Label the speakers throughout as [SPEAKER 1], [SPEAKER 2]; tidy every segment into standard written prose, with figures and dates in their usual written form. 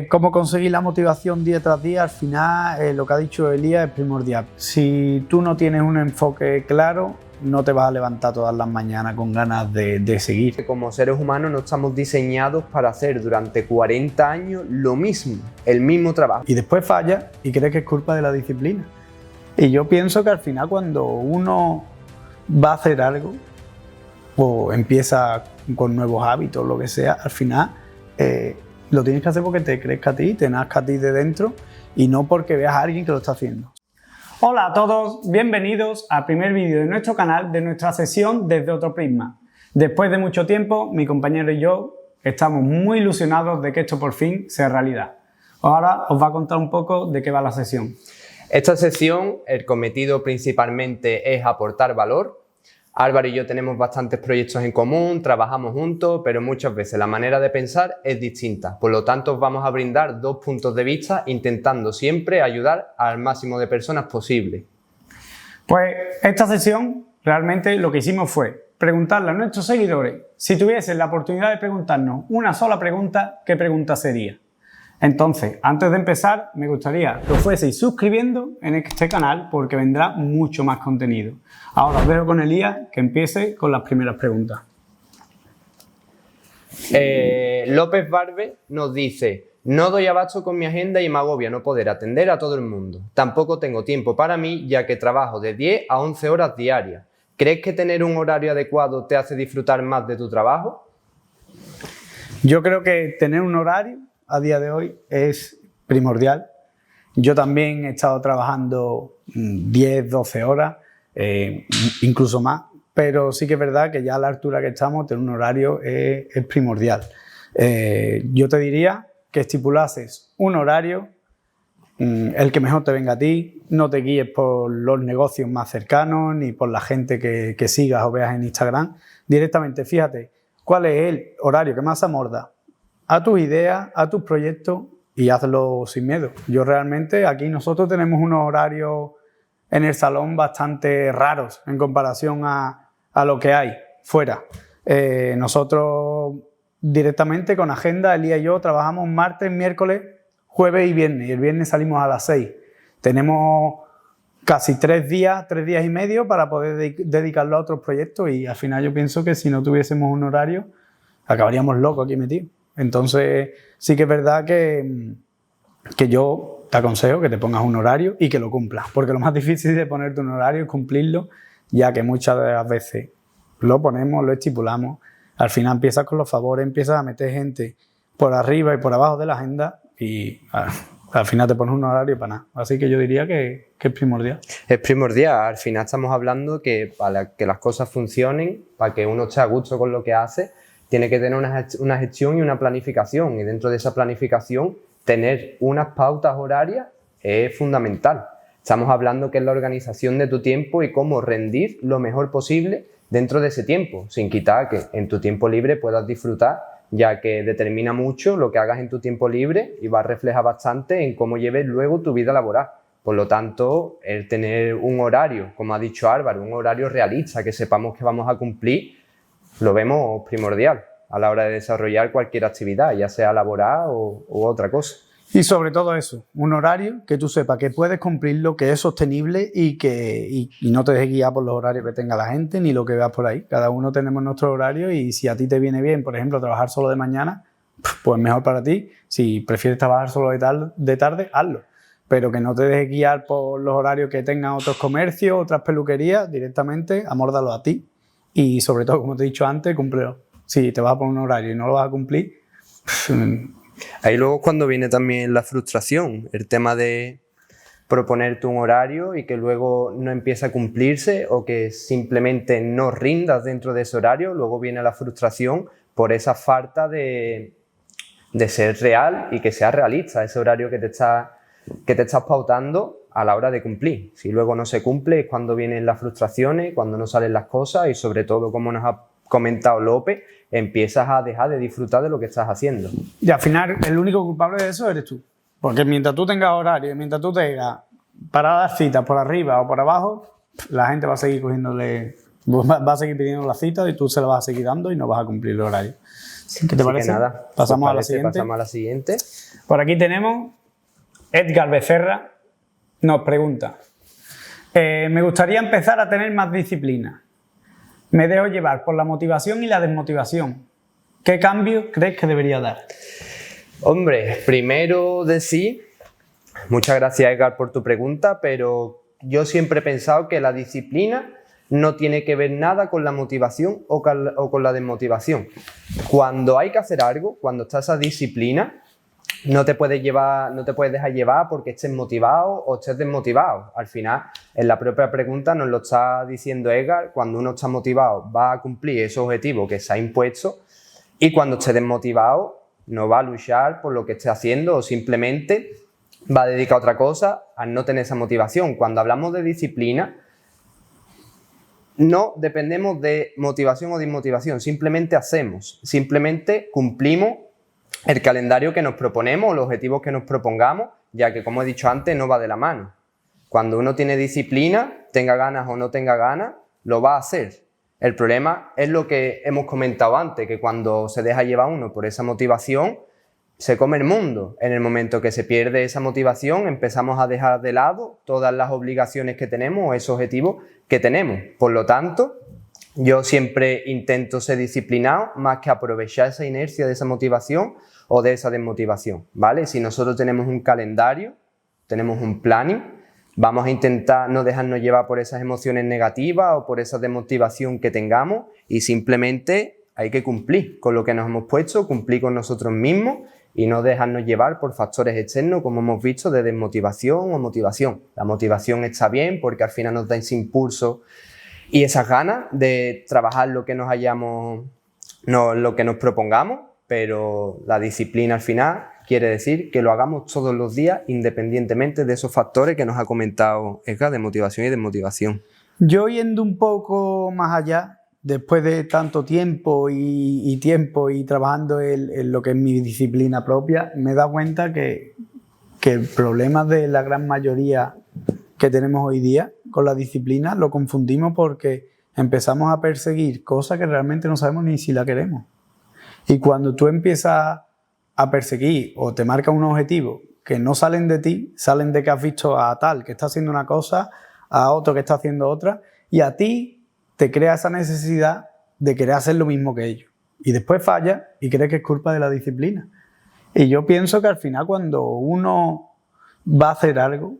[SPEAKER 1] Cómo conseguir la motivación día tras día, al final lo que ha dicho Elías es primordial. Si tú no tienes un enfoque claro, no te vas a levantar todas las mañanas con ganas de seguir.
[SPEAKER 2] Como seres humanos no estamos diseñados para hacer durante 40 años lo mismo, el mismo trabajo.
[SPEAKER 1] Y después fallas y crees que es culpa de la disciplina. Y yo pienso que al final cuando uno va a hacer algo o empieza con nuevos hábitos, lo que sea, al final lo tienes que hacer porque te crezca a ti, te nazca a ti de dentro y no porque veas a alguien que lo está haciendo.
[SPEAKER 3] Hola a todos, bienvenidos al primer vídeo de nuestro canal de nuestra sesión Desde Otro Prisma. Después de mucho tiempo, mi compañero y yo estamos muy ilusionados de que esto por fin sea realidad. Ahora os va a contar un poco de qué va la sesión.
[SPEAKER 2] Esta sesión, el cometido principalmente es aportar valor. Álvaro y yo tenemos bastantes proyectos en común, trabajamos juntos, pero muchas veces la manera de pensar es distinta. Por lo tanto, os vamos a brindar dos puntos de vista intentando siempre ayudar al máximo de personas posible.
[SPEAKER 3] Pues esta sesión realmente lo que hicimos fue preguntarle a nuestros seguidores si tuviesen la oportunidad de preguntarnos una sola pregunta, ¿qué pregunta sería? Entonces, antes de empezar, me gustaría que os fueseis suscribiendo en este canal porque vendrá mucho más contenido. Ahora os dejo con Elías que empiece con las primeras preguntas.
[SPEAKER 2] López Barbe nos dice: no doy abasto con mi agenda y me agobia no poder atender a todo el mundo. Tampoco tengo tiempo para mí ya que trabajo de 10 a 11 horas diarias. ¿Crees que tener un horario adecuado te hace disfrutar más de tu trabajo?
[SPEAKER 1] Yo creo que tener un horario a día de hoy es primordial. Yo también he estado trabajando 10, 12 horas, incluso más, pero sí que es verdad que ya a la altura que estamos, tener un horario es primordial. Yo te diría que estipulases un horario, el que mejor te venga a ti, no te guíes por los negocios más cercanos ni por la gente que sigas o veas en Instagram. Directamente fíjate cuál es el horario que más amorda a tus ideas, a tus proyectos y hazlo sin miedo. Yo realmente aquí nosotros tenemos unos horarios en el salón bastante raros en comparación a lo que hay fuera. Nosotros directamente con agenda, Elías y yo trabajamos martes, miércoles, jueves y viernes. Y el viernes salimos a las 6. Tenemos casi 3 días y medio para poder dedicarlo a otros proyectos y al final yo pienso que si no tuviésemos un horario acabaríamos locos aquí metidos. Entonces sí que es verdad que yo te aconsejo que te pongas un horario y que lo cumplas, porque lo más difícil de ponerte un horario es cumplirlo, ya que muchas de las veces lo ponemos, lo estipulamos, al final empiezas con los favores, empiezas a meter gente por arriba y por abajo de la agenda y al final te pones un horario para nada. Así que yo diría que es primordial.
[SPEAKER 2] Es primordial. Al final estamos hablando que para que las cosas funcionen, para que uno esté a gusto con lo que hace, tiene que tener una gestión y una planificación. Y dentro de esa planificación, tener unas pautas horarias es fundamental. Estamos hablando que es la organización de tu tiempo y cómo rendir lo mejor posible dentro de ese tiempo, sin quitar que en tu tiempo libre puedas disfrutar, ya que determina mucho lo que hagas en tu tiempo libre y va a reflejar bastante en cómo lleves luego tu vida laboral. Por lo tanto, el tener un horario, como ha dicho Álvaro, un horario realista, que sepamos que vamos a cumplir, lo vemos primordial a la hora de desarrollar cualquier actividad, ya sea laboral u otra cosa.
[SPEAKER 1] Y sobre todo eso, un horario que tú sepas que puedes cumplirlo, que es sostenible y no te dejes guiar por los horarios que tenga la gente ni lo que veas por ahí. Cada uno tenemos nuestro horario y si a ti te viene bien, por ejemplo, trabajar solo de mañana, pues mejor para ti. Si prefieres trabajar solo de tarde, hazlo. Pero que no te dejes guiar por los horarios que tengan otros comercios, otras peluquerías, directamente amórdalo a ti. Y sobre todo, como te he dicho antes, cúmplelo. Si te vas a poner un horario y no lo vas a cumplir...
[SPEAKER 2] Ahí luego es cuando viene también la frustración, el tema de proponerte un horario y que luego no empiece a cumplirse o que simplemente no rindas dentro de ese horario. Luego viene la frustración por esa falta de ser real y que sea realista ese horario que te estás pautando a la hora de cumplir. Si luego no se cumple es cuando vienen las frustraciones, cuando no salen las cosas y sobre todo, como nos ha comentado López, empiezas a dejar de disfrutar de lo que estás haciendo.
[SPEAKER 1] Y al final el único culpable de eso eres tú. Porque mientras tú tengas horario, mientras tú tengas para dar citas por arriba o por abajo, la gente va a seguir va a seguir pidiendo las citas y tú se las vas a seguir dando y no vas a cumplir el horario. ¿Qué te parece?
[SPEAKER 2] Nada,
[SPEAKER 1] Pasamos a la siguiente.
[SPEAKER 2] Pasamos a la siguiente.
[SPEAKER 3] Por aquí tenemos Edgar Becerra, nos pregunta: me gustaría empezar a tener más disciplina. Me dejo llevar por la motivación y la desmotivación. ¿Qué cambio crees que debería dar?
[SPEAKER 2] Hombre, primero decir, muchas gracias Edgar por tu pregunta, pero yo siempre he pensado que la disciplina no tiene que ver nada con la motivación o con la desmotivación. Cuando hay que hacer algo, cuando está esa disciplina, no te puedes dejar llevar porque estés motivado o estés desmotivado. Al final, en la propia pregunta nos lo está diciendo Edgar, cuando uno está motivado va a cumplir ese objetivo que se ha impuesto, y cuando esté desmotivado no va a luchar por lo que esté haciendo o simplemente va a dedicar a otra cosa al no tener esa motivación. Cuando hablamos de disciplina, no dependemos de motivación o desmotivación, simplemente hacemos, simplemente cumplimos el calendario que nos proponemos o los objetivos que nos propongamos, ya que, como he dicho antes, no va de la mano. Cuando uno tiene disciplina, tenga ganas o no tenga ganas, lo va a hacer. El problema es lo que hemos comentado antes, que cuando se deja llevar uno por esa motivación, se come el mundo. En el momento que se pierde esa motivación, empezamos a dejar de lado todas las obligaciones que tenemos o esos objetivos que tenemos. Por lo tanto, yo siempre intento ser disciplinado más que aprovechar esa inercia de esa motivación o de esa desmotivación, ¿vale? Si nosotros tenemos un calendario, tenemos un planning, vamos a intentar no dejarnos llevar por esas emociones negativas o por esa desmotivación que tengamos, y simplemente hay que cumplir con lo que nos hemos puesto, cumplir con nosotros mismos y no dejarnos llevar por factores externos, como hemos visto, de desmotivación o motivación. La motivación está bien porque al final nos da ese impulso y esas ganas de trabajar lo que lo que nos propongamos, pero la disciplina al final quiere decir que lo hagamos todos los días independientemente de esos factores que nos ha comentado Edgar, de motivación y desmotivación.
[SPEAKER 1] Yo, yendo un poco más allá, después de tanto tiempo y trabajando en lo que es mi disciplina propia, me he dado cuenta que el problema de la gran mayoría que tenemos hoy día con la disciplina lo confundimos porque empezamos a perseguir cosas que realmente no sabemos ni si la queremos. Y cuando tú empiezas a perseguir o te marcas unos objetivos que no salen de ti, salen de que has visto a tal que está haciendo una cosa, a otro que está haciendo otra, y a ti te crea esa necesidad de querer hacer lo mismo que ellos. Y después falla y crees que es culpa de la disciplina. Y yo pienso que al final, cuando uno va a hacer algo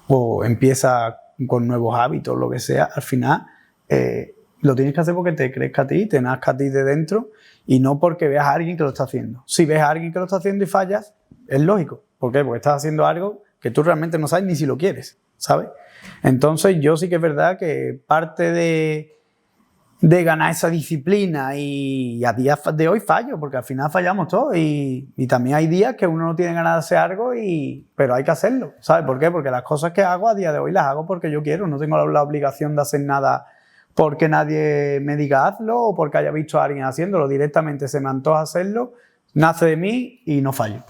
[SPEAKER 1] o empieza con nuevos hábitos, lo que sea, al final lo tienes que hacer porque te crezca a ti, te nazca a ti de dentro, y no porque veas a alguien que lo está haciendo. Si ves a alguien que lo está haciendo y fallas, es lógico. ¿Por qué? Porque estás haciendo algo que tú realmente no sabes ni si lo quieres, ¿sabes? Entonces yo sí que es verdad que parte de ganar esa disciplina, y a días de hoy fallo, porque al final fallamos todos, y también hay días que uno no tiene ganas de hacer algo, pero hay que hacerlo, ¿sabes? ¿Por qué? Porque las cosas que hago a día de hoy las hago porque yo quiero, no tengo la obligación de hacer nada porque nadie me diga hazlo o porque haya visto a alguien haciéndolo. Directamente se me antoja hacerlo, nace de mí y no fallo.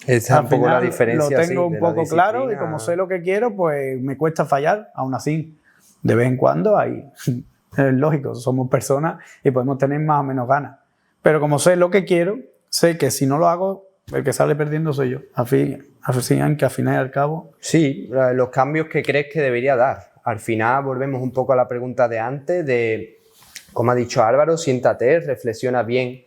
[SPEAKER 2] Esa es un poco la diferencia.
[SPEAKER 1] Lo tengo un poco claro, y como sé lo que quiero, pues me cuesta fallar. Aún así, de vez en cuando hay... Es lógico, somos personas y podemos tener más o menos ganas. Pero como sé lo que quiero, sé que si no lo hago, el que sale perdiendo soy yo. Al final y al cabo...
[SPEAKER 2] Sí, los cambios que crees que debería dar. Al final volvemos un poco a la pregunta de antes, de, como ha dicho Álvaro, siéntate, reflexiona bien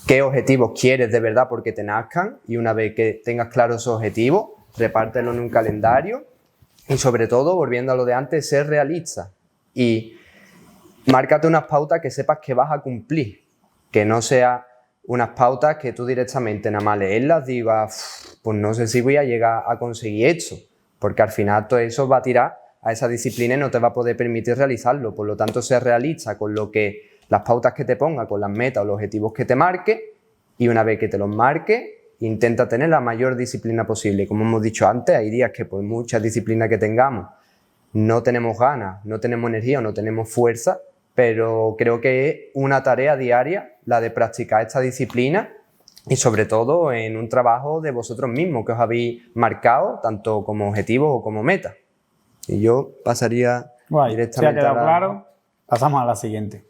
[SPEAKER 2] qué objetivos quieres de verdad porque te nazcan, y una vez que tengas claro esos objetivos, repártelo en un calendario, y sobre todo, volviendo a lo de antes, ser realista y márcate unas pautas que sepas que vas a cumplir, que no sea unas pautas que tú directamente nada más leerlas digas, pues no sé si voy a llegar a conseguir esto, porque al final todo eso va a tirar a esa disciplina y no te va a poder permitir realizarlo. Por lo tanto, ser realista con las pautas que te ponga, con las metas o los objetivos que te marque, y una vez que te los marque, intenta tener la mayor disciplina posible. Como hemos dicho antes, hay días que por mucha disciplina que tengamos no tenemos ganas, no tenemos energía o no tenemos fuerza, pero creo que es una tarea diaria la de practicar esta disciplina, y sobre todo en un trabajo de vosotros mismos que os habéis marcado tanto como objetivo o como meta. Y yo pasaría directamente
[SPEAKER 3] si ha quedado claro, pasamos a la siguiente.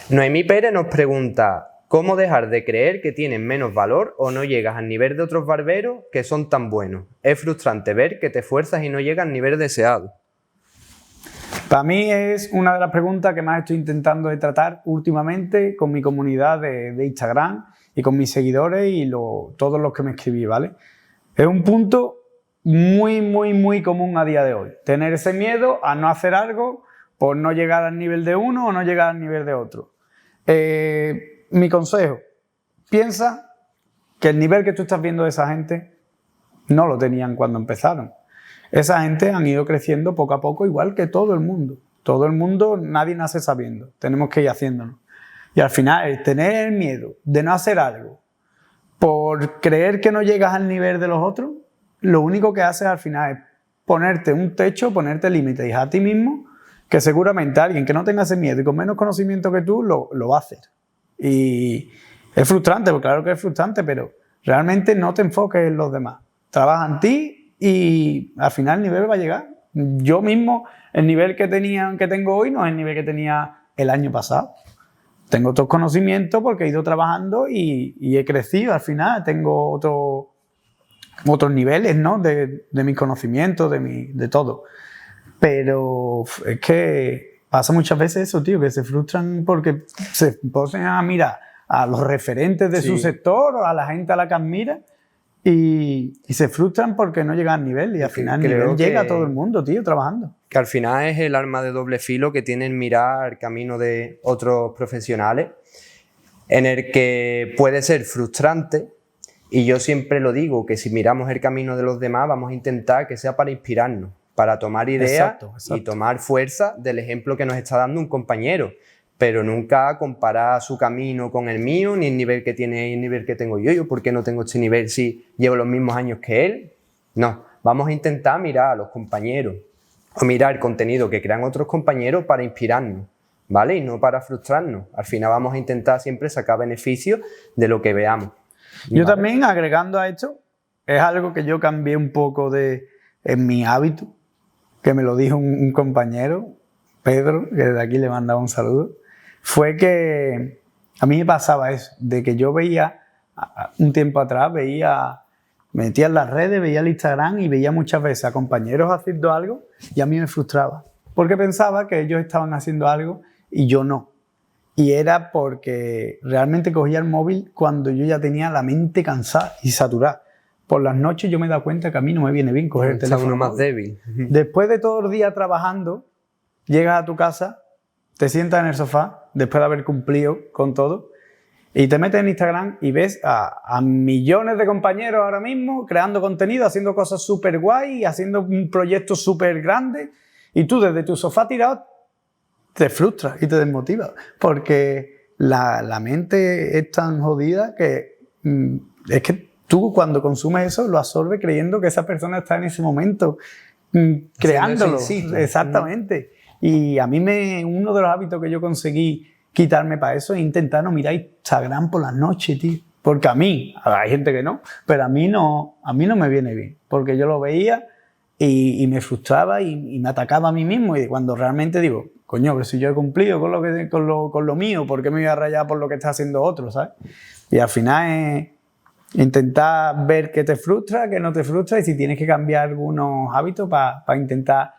[SPEAKER 2] Noemí Pérez nos pregunta: ¿Cómo dejar de creer que tienen menos valor o no llegas al nivel de otros barberos que son tan buenos? Es frustrante ver que te esfuerzas y no llegas al nivel deseado.
[SPEAKER 1] Para mí es una de las preguntas que más estoy intentando de tratar últimamente con mi comunidad de Instagram y con mis seguidores y todos los que me escribí, ¿vale? Es un punto muy común a día de hoy. Tener ese miedo a no hacer algo por no llegar al nivel de uno o no llegar al nivel de otro. Mi consejo, piensa que el nivel que tú estás viendo de esa gente no lo tenían cuando empezaron. Esa gente han ido creciendo poco a poco igual que todo el mundo. Todo el mundo, nadie nace sabiendo, tenemos que ir haciéndolo. Y al final, el tener el miedo de no hacer algo por creer que no llegas al nivel de los otros, lo único que haces al final es ponerte un techo, ponerte límites a ti mismo, que seguramente alguien que no tenga ese miedo y con menos conocimiento que tú lo va a hacer. Y es frustrante, porque claro que es frustrante, pero realmente no te enfoques en los demás. Trabaja en ti y al final el nivel va a llegar. Yo mismo, el nivel que tengo hoy no es el nivel que tenía el año pasado. Tengo otros conocimientos porque he ido trabajando y he crecido. Al final tengo otros niveles, ¿no? de mis conocimientos, de todo. Pero es que pasa muchas veces eso, tío, que se frustran porque se ponen a mirar a los referentes de su sector o a la gente a la que admira y se frustran porque no llegan al nivel y al final el nivel llega a todo el mundo, tío, trabajando.
[SPEAKER 2] Que al final es el arma de doble filo que tienen mirar el camino de otros profesionales, en el que puede ser frustrante, y yo siempre lo digo, que si miramos el camino de los demás vamos a intentar que sea para inspirarnos, para tomar ideas y tomar fuerza del ejemplo que nos está dando un compañero, pero nunca comparar su camino con el mío, ni el nivel que tiene y el nivel que tengo yo. Yo, ¿por qué no tengo este nivel si llevo los mismos años que él? No, vamos a intentar mirar a los compañeros o mirar el contenido que crean otros compañeros para inspirarnos, ¿vale? Y no para frustrarnos. Al final vamos a intentar siempre sacar beneficio de lo que veamos.
[SPEAKER 1] Yo también, agregando a esto, es algo que yo cambié un poco en mi hábito, que me lo dijo un compañero, Pedro, que desde aquí le mandaba un saludo, fue que a mí me pasaba eso, de que yo veía, un tiempo atrás, me metía en las redes, veía el Instagram y veía muchas veces a compañeros haciendo algo y a mí me frustraba, porque pensaba que ellos estaban haciendo algo y yo no. Y era porque realmente cogía el móvil cuando yo ya tenía la mente cansada y saturada. Por las noches yo me he dado cuenta que a mí no me viene bien coger el teléfono.
[SPEAKER 2] Uno más débil.
[SPEAKER 1] Después de todo el día trabajando, llegas a tu casa, te sientas en el sofá, después de haber cumplido con todo, y te metes en Instagram y ves a millones de compañeros ahora mismo creando contenido, haciendo cosas súper guay, haciendo un proyecto súper grande, y tú desde tu sofá tirado te frustras y te desmotivas, porque la mente es tan jodida que es que tú cuando consumes eso lo absorbes creyendo que esa persona está en ese momento creándolo. Exactamente. Y a mí uno de los hábitos que yo conseguí quitarme para eso es intentar no mirar Instagram por las noches, tío. Porque a mí, hay gente que no, pero a mí no me viene bien. Porque yo lo veía y me frustraba y me atacaba a mí mismo. Y cuando realmente digo, coño, pero si yo he cumplido con lo mío, ¿por qué me voy a rayar por lo que está haciendo otro, sabes? Y al final es intentar ver qué te frustra, qué no te frustra y si tienes que cambiar algunos hábitos para intentar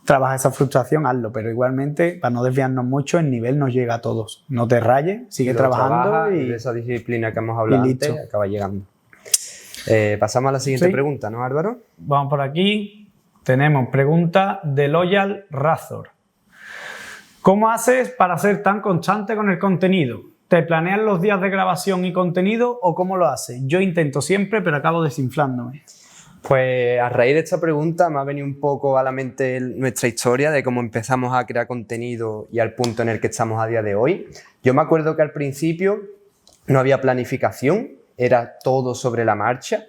[SPEAKER 1] trabajar esa frustración, hazlo, pero igualmente, para no desviarnos mucho, el nivel nos llega a todos. No te rayes, sigue trabajando y
[SPEAKER 2] de esa disciplina que hemos hablado antes acaba llegando. Pasamos a la siguiente pregunta, ¿no, Álvaro?
[SPEAKER 3] Vamos por aquí. Tenemos pregunta de Loyal Razor. ¿Cómo haces para ser tan constante con el contenido? ¿Te planeas los días de grabación y contenido o cómo lo haces? Yo intento siempre, pero acabo desinflándome.
[SPEAKER 2] Pues a raíz de esta pregunta me ha venido un poco a la mente nuestra historia de cómo empezamos a crear contenido y al punto en el que estamos a día de hoy. Yo me acuerdo que al principio no había planificación, era todo sobre la marcha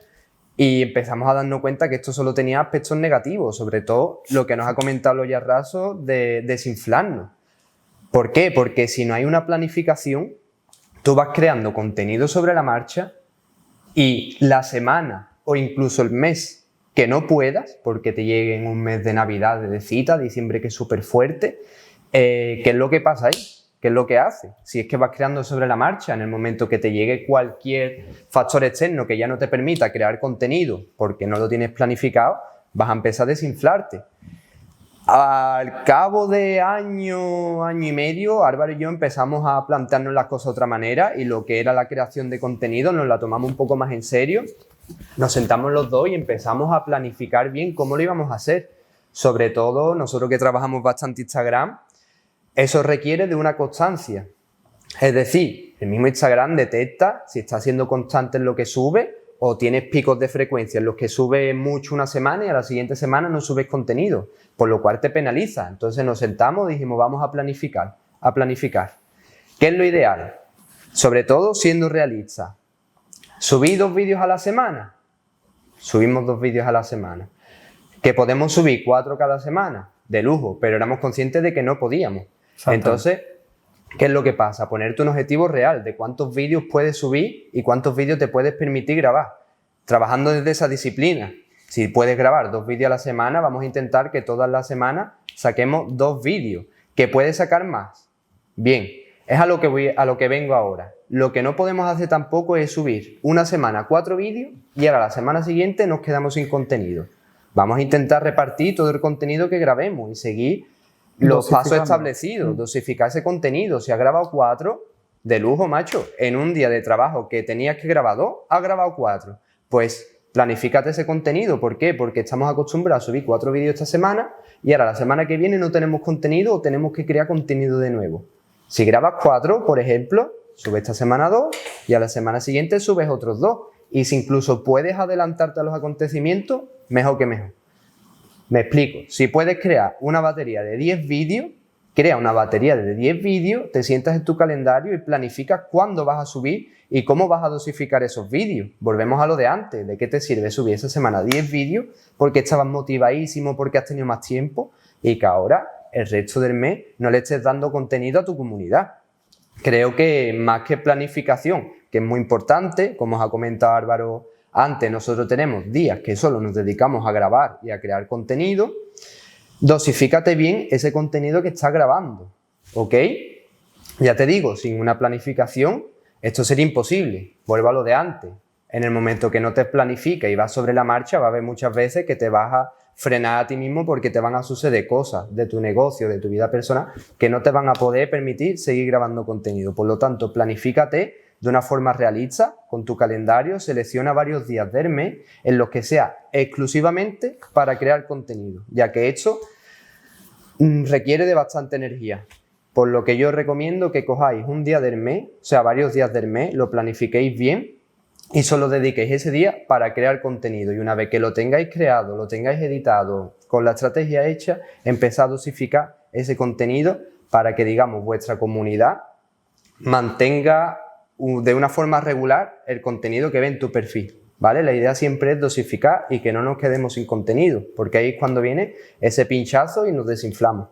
[SPEAKER 2] y empezamos a darnos cuenta que esto solo tenía aspectos negativos, sobre todo lo que nos ha comentado Loya Raso de desinflarnos. ¿Por qué? Porque si no hay una planificación, tú vas creando contenido sobre la marcha y la semana o incluso el mes que no puedas, porque te llegue en un mes de Navidad, de cita, diciembre que es súper fuerte, ¿qué es lo que pasa ahí? ¿qué es lo que hace? Si es que vas creando sobre la marcha, en el momento que te llegue cualquier factor externo que ya no te permita crear contenido porque no lo tienes planificado, vas a empezar a desinflarte. Al cabo de año y medio, Álvaro y yo empezamos a plantearnos las cosas de otra manera y lo que era la creación de contenido nos la tomamos un poco más en serio. Nos sentamos los dos y empezamos a planificar bien cómo lo íbamos a hacer. Sobre todo, nosotros que trabajamos bastante Instagram, eso requiere de una constancia. Es decir, el mismo Instagram detecta si estás siendo constante en lo que sube o tienes picos de frecuencia en los que subes mucho una semana y a la siguiente semana no subes contenido, por lo cual te penaliza. Entonces nos sentamos y dijimos, vamos a planificar. ¿Qué es lo ideal? Sobre todo siendo realistas. ¿Subí 2 vídeos a la semana? Subimos 2 vídeos a la semana. ¿Que podemos subir 4 cada semana? De lujo, pero éramos conscientes de que no podíamos. Entonces, ¿qué es lo que pasa? Ponerte un objetivo real de cuántos vídeos puedes subir y cuántos vídeos te puedes permitir grabar. Trabajando desde esa disciplina. Si puedes grabar 2 vídeos a la semana, vamos a intentar que todas las semanas saquemos 2 vídeos. ¿Que puedes sacar más? Bien, es a lo que vengo ahora. Lo que no podemos hacer tampoco es subir una semana 4 vídeos y ahora la semana siguiente nos quedamos sin contenido. Vamos a intentar repartir todo el contenido que grabemos y seguir los pasos establecidos, dosificar ese contenido. Si has grabado 4, de lujo, macho. En un día de trabajo que tenías que grabar 2, has grabado 4. Pues planifícate ese contenido. ¿Por qué? Porque estamos acostumbrados a subir 4 vídeos esta semana y ahora la semana que viene no tenemos contenido o tenemos que crear contenido de nuevo. Si grabas 4, por ejemplo, subes esta semana 2 y a la semana siguiente subes otros 2. Y si incluso puedes adelantarte a los acontecimientos, mejor que mejor. Me explico. Si puedes crear una batería de 10 vídeos, crea una batería de 10 vídeos, te sientas en tu calendario y planificas cuándo vas a subir y cómo vas a dosificar esos vídeos. Volvemos a lo de antes. ¿De qué te sirve subir esa semana 10 vídeos porque estabas motivadísimo, porque has tenido más tiempo y que ahora el resto del mes no le estés dando contenido a tu comunidad? Creo que más que planificación, que es muy importante, como os ha comentado Álvaro antes, nosotros tenemos días que solo nos dedicamos a grabar y a crear contenido. Dosifícate bien ese contenido que estás grabando, ¿ok? Ya te digo, sin una planificación esto sería imposible. Vuelvo a lo de antes. En el momento que no te planificas y vas sobre la marcha, va a haber muchas veces que te vas a frenar a ti mismo porque te van a suceder cosas de tu negocio, de tu vida personal, que no te van a poder permitir seguir grabando contenido. Por lo tanto, planifícate de una forma realista, con tu calendario, selecciona varios días del mes en los que sea exclusivamente para crear contenido, ya que esto requiere de bastante energía. Por lo que yo recomiendo que cojáis un día del mes, o sea, varios días del mes, lo planifiquéis bien y solo dediquéis ese día para crear contenido. Y una vez que lo tengáis creado, lo tengáis editado, con la estrategia hecha, empezad a dosificar ese contenido para que, digamos, vuestra comunidad mantenga de una forma regular el contenido que ve en tu perfil, ¿vale? La idea siempre es dosificar y que no nos quedemos sin contenido, porque ahí es cuando viene ese pinchazo y nos desinflamos.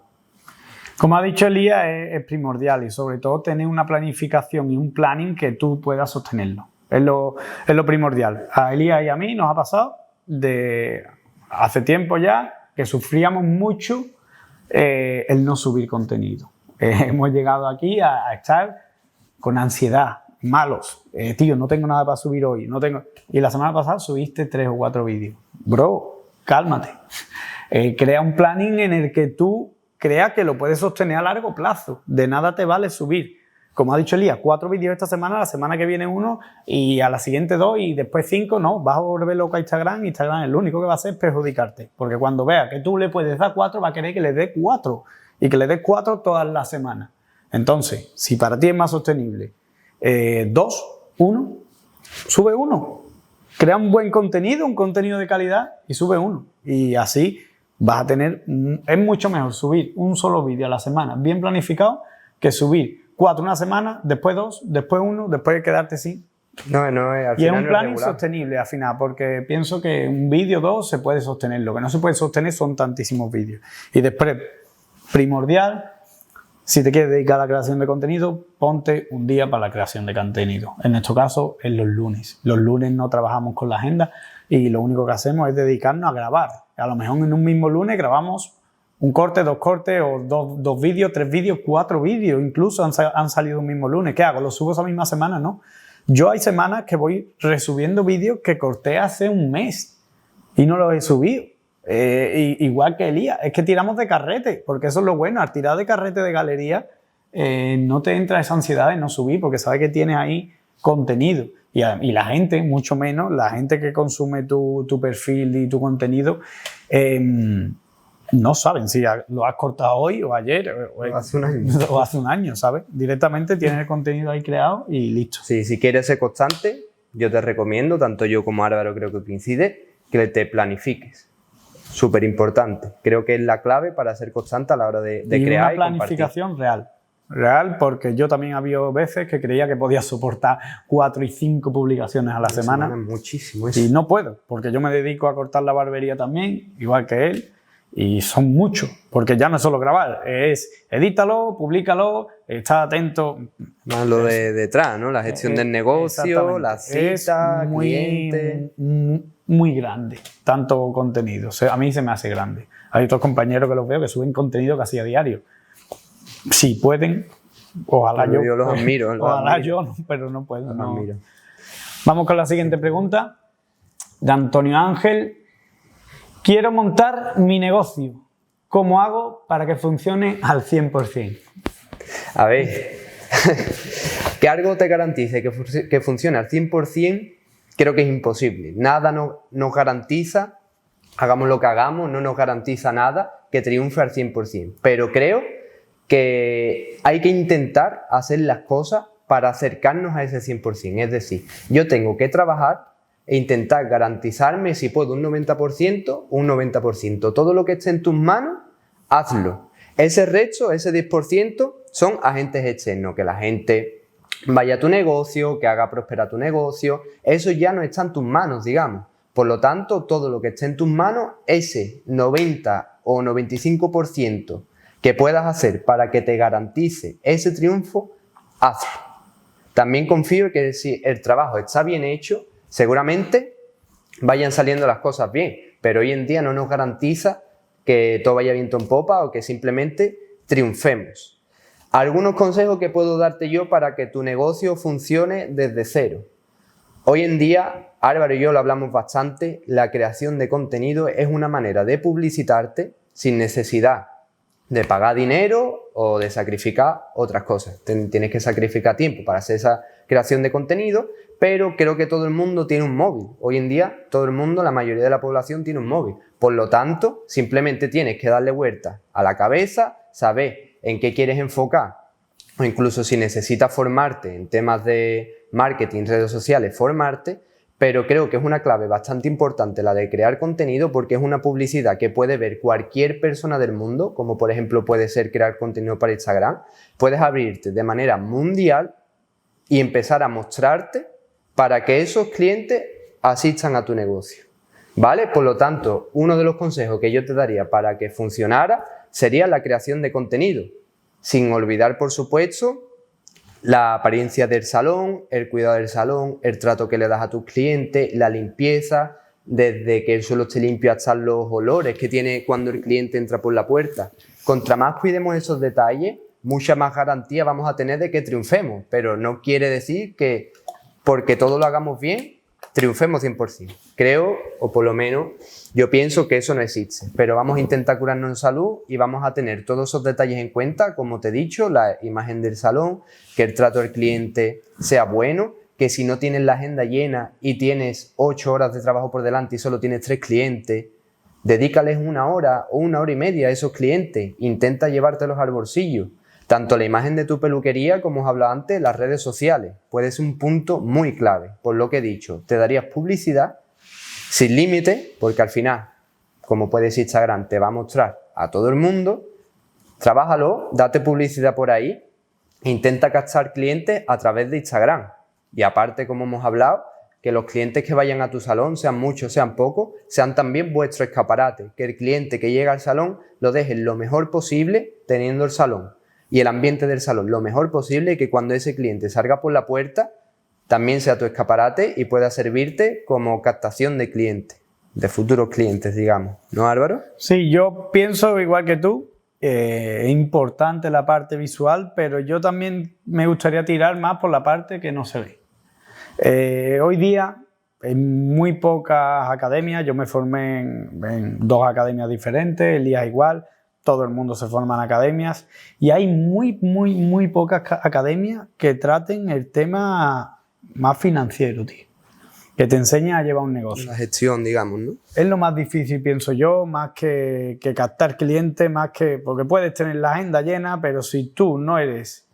[SPEAKER 3] Como ha dicho Elías, es primordial y sobre todo tener una planificación y un planning que tú puedas sostenerlo. Es lo primordial. A Elías y a mí nos ha pasado de hace tiempo ya que sufríamos mucho el no subir contenido. Hemos llegado aquí a estar con ansiedad, malos. Tío, no tengo nada para subir hoy. Y la semana pasada subiste 3 o 4 vídeos. Bro, cálmate. Crea un planning en el que tú creas que lo puedes sostener a largo plazo. De nada te vale subir. Como ha dicho Elías, 4 vídeos esta semana, la semana que viene 1 y a la siguiente 2 y después 5, no. Vas a volver loco a Instagram. Instagram es lo único que va a hacer es perjudicarte. Porque cuando vea que tú le puedes dar 4, va a querer que le des 4. Y que le des 4 todas las semanas. Entonces, si para ti es más sostenible 2, 1, sube 1. Crea un buen contenido, un contenido de calidad y sube 1. Y así vas a tener, es mucho mejor subir un solo vídeo a la semana bien planificado que subir 4 una semana, después 2, después 1, después quedarte sin.
[SPEAKER 2] No, al
[SPEAKER 3] y es
[SPEAKER 2] final
[SPEAKER 3] un plan
[SPEAKER 2] no es
[SPEAKER 3] insostenible al final, porque pienso que un vídeo o 2 se puede sostener. Lo que no se puede sostener son tantísimos vídeos. Y después, primordial, si te quieres dedicar a la creación de contenido, ponte un día para la creación de contenido. En nuestro caso, es los lunes. Los lunes no trabajamos con la agenda y lo único que hacemos es dedicarnos a grabar. A lo mejor en un mismo lunes grabamos
[SPEAKER 1] un corte, 2 cortes, o dos vídeos, 3 vídeos, 4 vídeos, incluso han salido un mismo lunes. ¿Qué hago? ¿Los subo esa misma semana? No. Yo hay semanas que voy resubiendo vídeos que corté hace un mes y no los he subido. Igual que Elías, es que tiramos de carrete, porque eso es lo bueno, al tirar de carrete de galería no te entra esa ansiedad de no subir, porque sabes que tienes ahí contenido. Y la gente, mucho menos, la gente que consume tu perfil y tu contenido, no saben si lo has cortado hoy o ayer
[SPEAKER 2] o hace un año.
[SPEAKER 1] O hace un año, ¿sabes? Directamente tienes el contenido ahí creado y listo.
[SPEAKER 2] Sí, si quieres ser constante, yo te recomiendo, tanto yo como Álvaro creo que coincide, que te planifiques. Súper importante. Creo que es la clave para ser constante a la hora de crear y
[SPEAKER 1] una planificación real, porque yo también había veces que creía que podía soportar 4 y 5 publicaciones a la semana.
[SPEAKER 2] Muchísimo eso.
[SPEAKER 1] Y no puedo, porque yo me dedico a cortar la barbería también, igual que él, y son muchos, porque ya no es solo grabar, es edítalo, públicalo, está atento.
[SPEAKER 2] Más lo de detrás, ¿no? La gestión del negocio, la cita, cliente.
[SPEAKER 1] Muy grande, tanto contenido. O sea, a mí se me hace grande. Hay otros compañeros que los veo que suben contenido casi a diario. Si pueden, ojalá yo.
[SPEAKER 2] Yo los admiro.
[SPEAKER 1] Ojalá yo, pero no puedo. No. Vamos con la siguiente pregunta de Antonio Ángel. Quiero montar mi negocio. ¿Cómo hago para que funcione al 100%?
[SPEAKER 2] A ver, que algo te garantice que funcione al 100%, creo que es imposible. Nada nos garantiza, hagamos lo que hagamos, no nos garantiza nada que triunfe al 100%. Pero creo que hay que intentar hacer las cosas para acercarnos a ese 100%. Es decir, yo tengo que trabajar e intentar garantizarme, si puedo, un 90%, un 90%. Todo lo que esté en tus manos, hazlo. Ese resto, ese 10%, son agentes externos, que la gente vaya a tu negocio, que haga prosperar tu negocio. Eso ya no está en tus manos, digamos. Por lo tanto, todo lo que esté en tus manos, ese 90 o 95% que puedas hacer para que te garantice ese triunfo, hazlo. También confío en que si el trabajo está bien hecho, seguramente vayan saliendo las cosas bien, pero hoy en día no nos garantiza que todo vaya viento en popa o que simplemente triunfemos. Algunos consejos que puedo darte yo para que tu negocio funcione desde cero. Hoy en día, Álvaro y yo lo hablamos bastante, la creación de contenido es una manera de publicitarte sin necesidad de pagar dinero o de sacrificar otras cosas. Tienes que sacrificar tiempo para hacer esa creación de contenido, pero creo que todo el mundo tiene un móvil. Hoy en día, todo el mundo, la mayoría de la población tiene un móvil. Por lo tanto, simplemente tienes que darle vuelta a la cabeza, saber en qué quieres enfocar, o incluso si necesitas formarte en temas de marketing, redes sociales, formarte, pero creo que es una clave bastante importante la de crear contenido porque es una publicidad que puede ver cualquier persona del mundo, como por ejemplo puede ser crear contenido para Instagram. Puedes abrirte de manera mundial y empezar a mostrarte para que esos clientes asistan a tu negocio, ¿vale? Por lo tanto, uno de los consejos que yo te daría para que funcionara sería la creación de contenido, sin olvidar, por supuesto, la apariencia del salón, el cuidado del salón, el trato que le das a tus clientes, la limpieza, desde que el suelo esté limpio hasta los olores que tiene cuando el cliente entra por la puerta. Contra más cuidemos esos detalles, mucha más garantía vamos a tener de que triunfemos, pero no quiere decir que porque todo lo hagamos bien, triunfemos 100%. Creo, o por lo menos yo pienso que eso no existe, pero vamos a intentar curarnos en salud y vamos a tener todos esos detalles en cuenta, como te he dicho, la imagen del salón, que el trato del cliente sea bueno, que si no tienes la agenda llena y tienes 8 horas de trabajo por delante y solo tienes 3 clientes, dedícales 1 hora o 1 hora y media a esos clientes, intenta llevártelos al bolsillo. Tanto la imagen de tu peluquería, como os hablaba antes, las redes sociales. Puede ser un punto muy clave. Por lo que he dicho, te darías publicidad sin límite, porque al final, como puedes Instagram, te va a mostrar a todo el mundo. Trabájalo, date publicidad por ahí, e intenta captar clientes a través de Instagram. Y aparte, como hemos hablado, que los clientes que vayan a tu salón, sean muchos, sean pocos, sean también vuestro escaparate. Que el cliente que llega al salón lo deje lo mejor posible teniendo el salón. Y el ambiente del salón lo mejor posible, y que cuando ese cliente salga por la puerta también sea tu escaparate y pueda servirte como captación de clientes. futuros clientes, digamos. ¿No, Álvaro?
[SPEAKER 1] Sí, yo pienso igual que tú. Es importante la parte visual, pero yo también me gustaría tirar más por la parte que no se ve. Hoy día, en muy pocas academias, yo me formé en 2 academias diferentes, Elías igual, todo el mundo se forma en academias, y hay muy pocas academias que traten el tema más financiero, tío. Que te enseña a llevar un negocio.
[SPEAKER 2] La gestión, digamos, ¿no?
[SPEAKER 1] Es lo más difícil, pienso yo, más que captar clientes, porque puedes tener la agenda llena, pero si tú no eres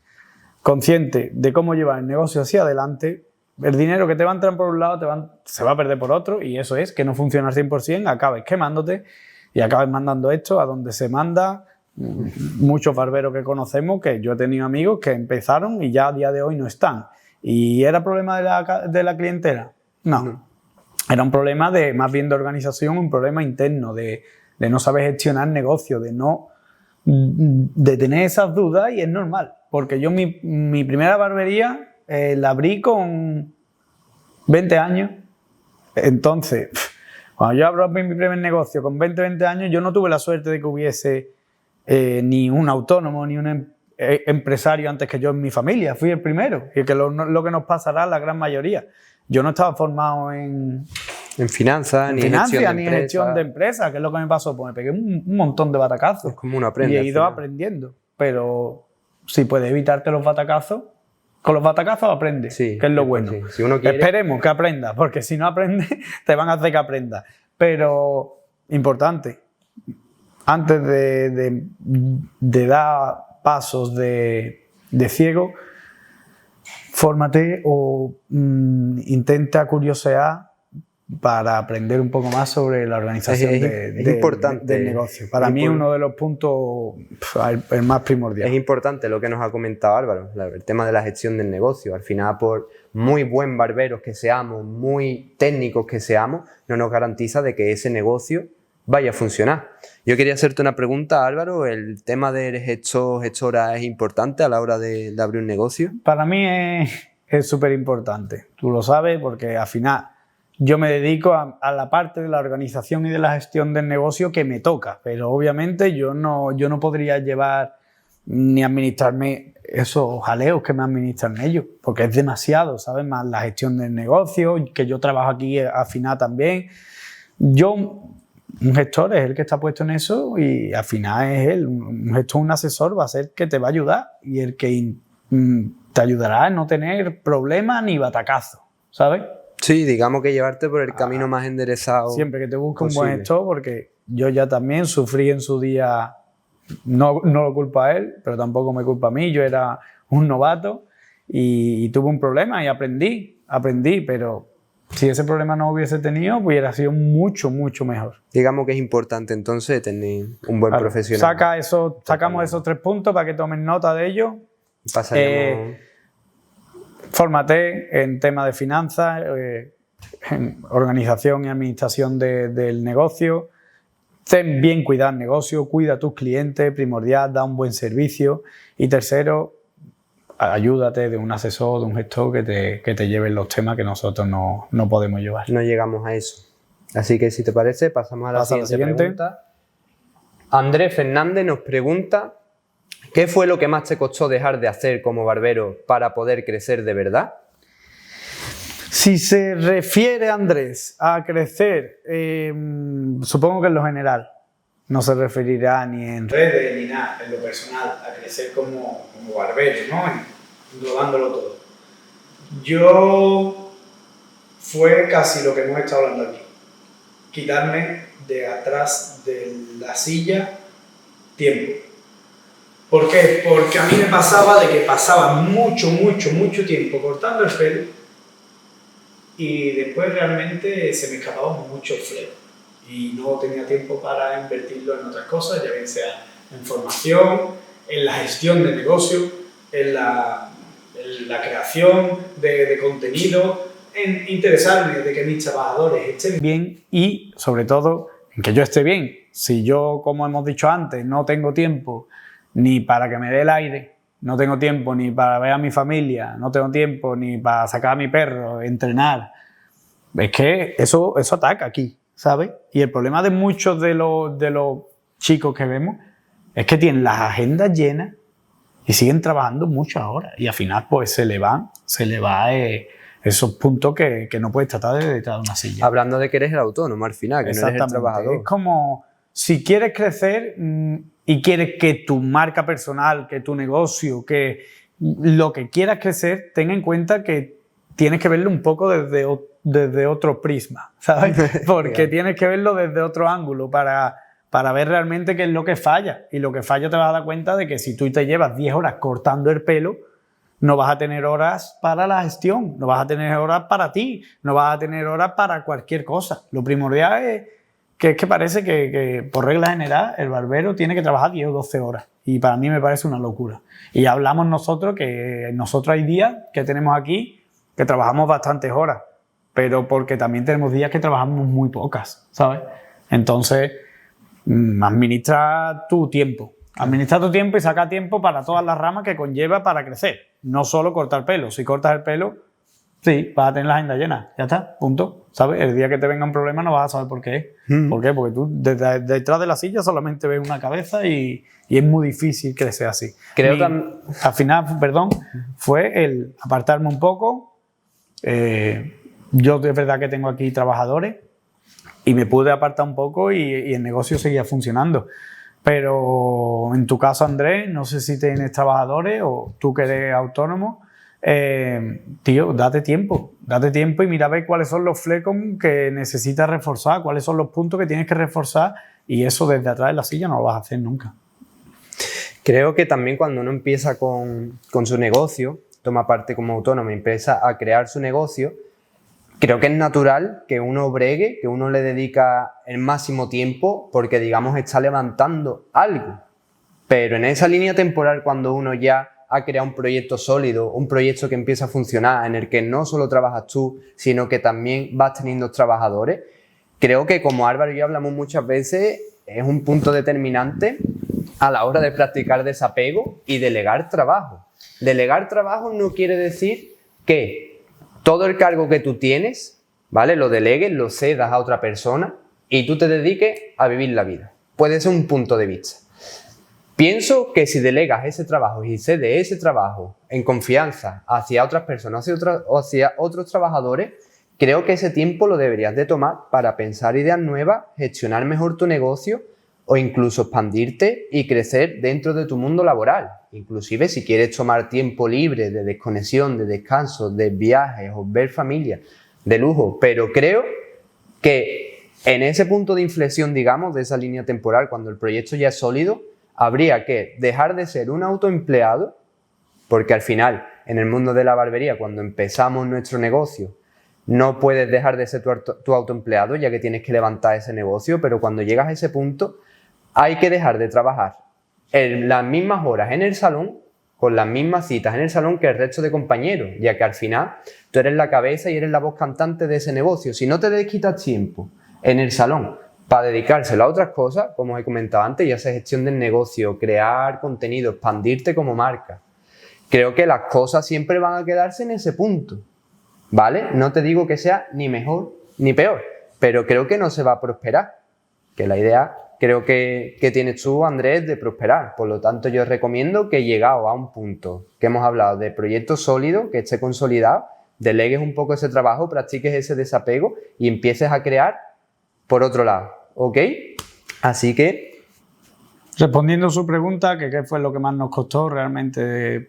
[SPEAKER 1] consciente de cómo llevar el negocio hacia adelante, el dinero que te va a entrar por un lado se va a perder por otro, y eso es que no funciona al 100%, acabes quemándote y acabes mandando esto a donde se manda. Muchos barberos que conocemos, que yo he tenido amigos que empezaron y ya a día de hoy no están. ¿Y era problema de la clientela? No. Era un problema más bien de organización, un problema interno, de no saber gestionar negocios, de tener esas dudas, y es normal. Porque yo mi primera barbería la abrí con 20 años. Entonces, cuando yo abrí mi primer negocio con 20 años, yo no tuve la suerte de que hubiese ni un autónomo ni un empresario antes que yo en mi familia. Fui el primero, y que lo que nos pasará a la gran mayoría. Yo no estaba formado en
[SPEAKER 2] finanzas, ni en
[SPEAKER 1] gestión de empresas, que es lo que me pasó. Pues me pegué un montón de batacazos.
[SPEAKER 2] Es como uno aprende.
[SPEAKER 1] Y he ido aprendiendo. Pero si puedes evitarte los batacazos, con los batacazos aprendes,
[SPEAKER 2] sí,
[SPEAKER 1] que es lo bueno.
[SPEAKER 2] Sí. Si uno quiere...
[SPEAKER 1] Esperemos que aprendas, porque si no aprendes, te van a hacer que aprendas. Pero, importante, antes de dar pasos de ciego, fórmate o intenta curiosear para aprender un poco más sobre la organización del negocio. Para mí uno de los puntos, el más primordial.
[SPEAKER 2] Es importante lo que nos ha comentado Álvaro, el tema de la gestión del negocio. Al final, por muy buen barberos que seamos, muy técnicos que seamos, no nos garantiza de que ese negocio vaya a funcionar. Yo quería hacerte una pregunta, Álvaro. ¿El tema de gestora es importante a la hora de abrir un negocio?
[SPEAKER 1] Para mí es súper importante. Tú lo sabes, porque al final yo me dedico a la parte de la organización y de la gestión del negocio que me toca, pero obviamente yo no podría llevar ni administrarme esos jaleos que me administran ellos, porque es demasiado, ¿sabes? Más la gestión del negocio, que yo trabajo aquí al final también. Un gestor es el que está puesto en eso, y al final es él. Un gestor, un asesor va a ser que te va a ayudar, y el que te ayudará a no tener problemas ni batacazos, ¿sabes?
[SPEAKER 2] Sí, digamos que llevarte por el camino más enderezado.
[SPEAKER 1] Siempre que te busque un buen gestor, porque yo ya también sufrí en su día, no lo culpo a él, pero tampoco me culpa a mí. Yo era un novato y tuve un problema y aprendí, pero si ese problema no hubiese tenido, hubiera sido mucho mejor.
[SPEAKER 2] Digamos que es importante entonces tener un buen profesional.
[SPEAKER 1] Sacamos esos 3 puntos para que tomen nota de ello.
[SPEAKER 2] Pasaremos...
[SPEAKER 1] Fórmate en tema de finanzas, en organización y administración del negocio. Ten bien cuidado el negocio, cuida a tus clientes, primordial, da un buen servicio. Y tercero, ayúdate de un asesor, de un gestor que te lleve los temas que nosotros no podemos llevar.
[SPEAKER 2] No llegamos a eso. Así que si te parece, pasamos a la siguiente pregunta. Andrés Fernández nos pregunta: ¿qué fue lo que más te costó dejar de hacer como barbero para poder crecer de verdad?
[SPEAKER 1] Si se refiere, Andrés, a crecer, supongo que en lo general. No se referirá ni en redes ni nada, en lo personal, a crecer como barbero, ¿no? Englogándolo todo. Yo fue casi lo que hemos estado hablando aquí. Quitarme de atrás de la silla tiempo. ¿Por qué? Porque a mí me pasaba de que pasaba mucho tiempo cortando el pelo y después realmente se me escapaba mucho el fleo y no tenía tiempo para invertirlo en otras cosas, ya bien sea en formación, en la gestión de negocio, en la creación de contenido, en interesarme de que mis trabajadores estén bien y sobre todo en que yo esté bien. Si yo, como hemos dicho antes, no tengo tiempo ni para que me dé el aire, no tengo tiempo ni para ver a mi familia, no tengo tiempo ni para sacar a mi perro, entrenar. Es que eso ataca aquí, ¿sabes? Y el problema de muchos de los chicos que vemos es que tienen las agendas llenas y siguen trabajando muchas horas y al final pues se le va esos puntos que no puedes tratar de detrás de una silla.
[SPEAKER 2] Hablando de que eres el autónomo al final, que no eres el trabajador.
[SPEAKER 1] Es como si quieres crecer y quieres que tu marca personal, que tu negocio, que lo que quieras crecer, ten en cuenta que tienes que verlo un poco desde otro prisma, ¿sabes? Porque tienes que verlo desde otro ángulo para ver realmente qué es lo que falla. Y lo que falla te vas a dar cuenta de que si tú te llevas 10 horas cortando el pelo, no vas a tener horas para la gestión, no vas a tener horas para ti, no vas a tener horas para cualquier cosa. Lo primordial es que parece que por regla general el barbero tiene que trabajar 10 o 12 horas. Y para mí me parece una locura. Y hablamos nosotros que nosotros hay días que tenemos aquí que trabajamos bastantes horas, pero porque también tenemos días que trabajamos muy pocas, ¿sabes? Entonces, administra tu tiempo. Administra tu tiempo y saca tiempo para todas las ramas que conlleva para crecer. No solo cortar pelo. Si cortas el pelo, sí, vas a tener la agenda llena. Ya está, punto. ¿Sabes? El día que te venga un problema no vas a saber por qué. ¿Por qué? Porque tú detrás de la silla solamente ves una cabeza y es muy difícil que sea así. Al final, perdón, fue el apartarme un poco. Yo es verdad que tengo aquí trabajadores y me pude apartar un poco y el negocio seguía funcionando. Pero en tu caso, Andrés, no sé si tienes trabajadores o tú que eres autónomo, tío, date tiempo y mira a ver cuáles son los flecos que necesitas reforzar, cuáles son los puntos que tienes que reforzar y eso desde atrás de la silla no lo vas a hacer nunca.
[SPEAKER 2] Creo que también cuando uno empieza con su negocio, toma parte como autónomo y empieza a crear su negocio, creo que es natural que uno bregue, que uno le dedica el máximo tiempo porque, digamos, está levantando algo. Pero en esa línea temporal, cuando uno ya ha creado un proyecto sólido, un proyecto que empieza a funcionar, en el que no solo trabajas tú, sino que también vas teniendo trabajadores, creo que, como Álvaro y yo hablamos muchas veces, es un punto determinante a la hora de practicar desapego y delegar trabajo. Delegar trabajo no quiere decir que todo el cargo que tú tienes, ¿vale? Lo delegues, lo cedas a otra persona y tú te dediques a vivir la vida. Puede ser un punto de vista. Pienso que si delegas ese trabajo y cedes ese trabajo en confianza hacia otras personas, hacia otros trabajadores, creo que ese tiempo lo deberías de tomar para pensar ideas nuevas, gestionar mejor tu negocio o incluso expandirte y crecer dentro de tu mundo laboral. Inclusive si quieres tomar tiempo libre de desconexión, de descanso, de viajes o ver familia, de lujo. Pero creo que en ese punto de inflexión, digamos, de esa línea temporal, cuando el proyecto ya es sólido, habría que dejar de ser un autoempleado, porque al final, en el mundo de la barbería, cuando empezamos nuestro negocio, no puedes dejar de ser tu autoempleado, ya que tienes que levantar ese negocio, pero cuando llegas a ese punto, hay que dejar de trabajar en las mismas horas en el salón, con las mismas citas en el salón que el resto de compañeros, ya que al final tú eres la cabeza y eres la voz cantante de ese negocio. Si no te desquitas tiempo en el salón para dedicárselo a otras cosas, como os he comentado antes, ya sea gestión del negocio, crear contenido, expandirte como marca, creo que las cosas siempre van a quedarse en ese punto, ¿vale? No te digo que sea ni mejor ni peor, pero creo que no se va a prosperar, que la idea creo que tienes tú, Andrés, de prosperar. Por lo tanto, yo recomiendo que llegado a un punto que hemos hablado de proyecto sólido, que esté consolidado, delegues un poco ese trabajo, practiques ese desapego y empieces a crear por otro lado, ¿ok? Así que...
[SPEAKER 1] Respondiendo a su pregunta, que qué fue lo que más nos costó realmente de